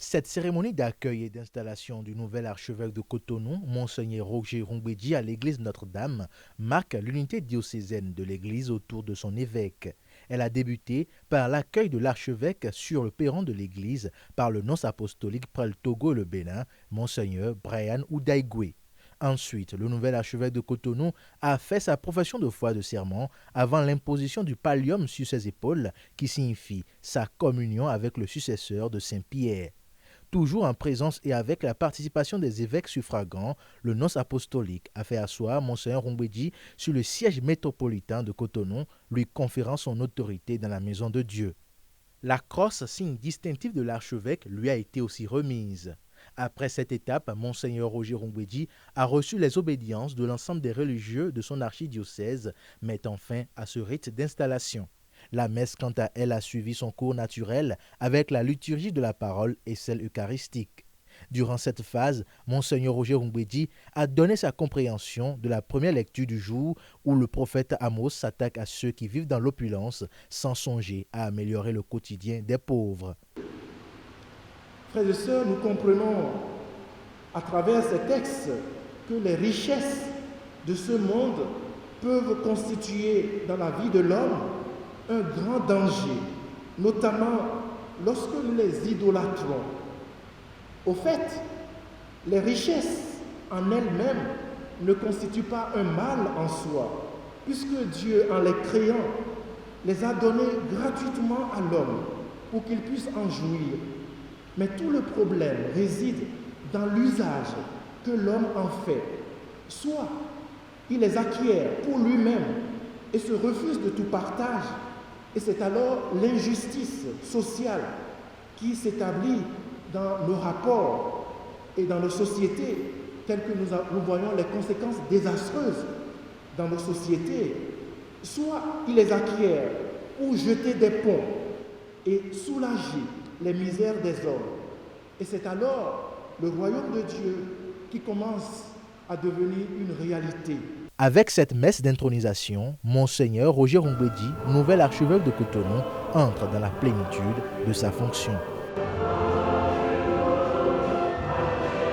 Cette cérémonie d'accueil et d'installation du nouvel archevêque de Cotonou, Monseigneur Roger Rongbédi à l'église Notre-Dame, marque l'unité diocésaine de l'église autour de son évêque. Elle a débuté par l'accueil de l'archevêque sur le perron de l'église par le nonce apostolique près le Togo et le Bénin, Monseigneur Brian Oudaïgoué. Ensuite, le nouvel archevêque de Cotonou a fait sa profession de foi de serment avant l'imposition du pallium sur ses épaules, qui signifie sa communion avec le successeur de Saint-Pierre. Toujours en présence et avec la participation des évêques suffragants, le nonce apostolique a fait asseoir Monseigneur Rongbédi sur le siège métropolitain de Cotonou, lui conférant son autorité dans la maison de Dieu. La crosse, signe distinctif de l'archevêque, lui a été aussi remise. Après cette étape, Monseigneur Roger Rongbédi a reçu les obédiences de l'ensemble des religieux de son archidiocèse, mettant fin à ce rite d'installation. La messe, quant à elle, a suivi son cours naturel avec la liturgie de la parole et celle eucharistique. Durant cette phase, Monseigneur Roger Rongbédi a donné sa compréhension de la première lecture du jour où le prophète Amos s'attaque à ceux qui vivent dans l'opulence sans songer à améliorer le quotidien des pauvres. Frères et sœurs, nous comprenons à travers ces textes que les richesses de ce monde peuvent constituer dans la vie de l'homme un grand danger, notamment lorsque nous les idolâtrons. Au fait, les richesses en elles-mêmes ne constituent pas un mal en soi, puisque Dieu, en les créant, les a données gratuitement à l'homme pour qu'il puisse en jouir. Mais tout le problème réside dans l'usage que l'homme en fait. Soit il les acquiert pour lui-même et se refuse de tout partage, et c'est alors l'injustice sociale qui s'établit dans nos rapports et dans nos sociétés, telles que nous voyons les conséquences désastreuses dans nos sociétés. Soit il les acquiert pour jeter des ponts et soulager les misères des hommes. Et c'est alors le royaume de Dieu qui commence à devenir une réalité. Avec cette messe d'intronisation, Monseigneur Roger Rongbédi, nouvel archevêque de Cotonou, entre dans la plénitude de sa fonction.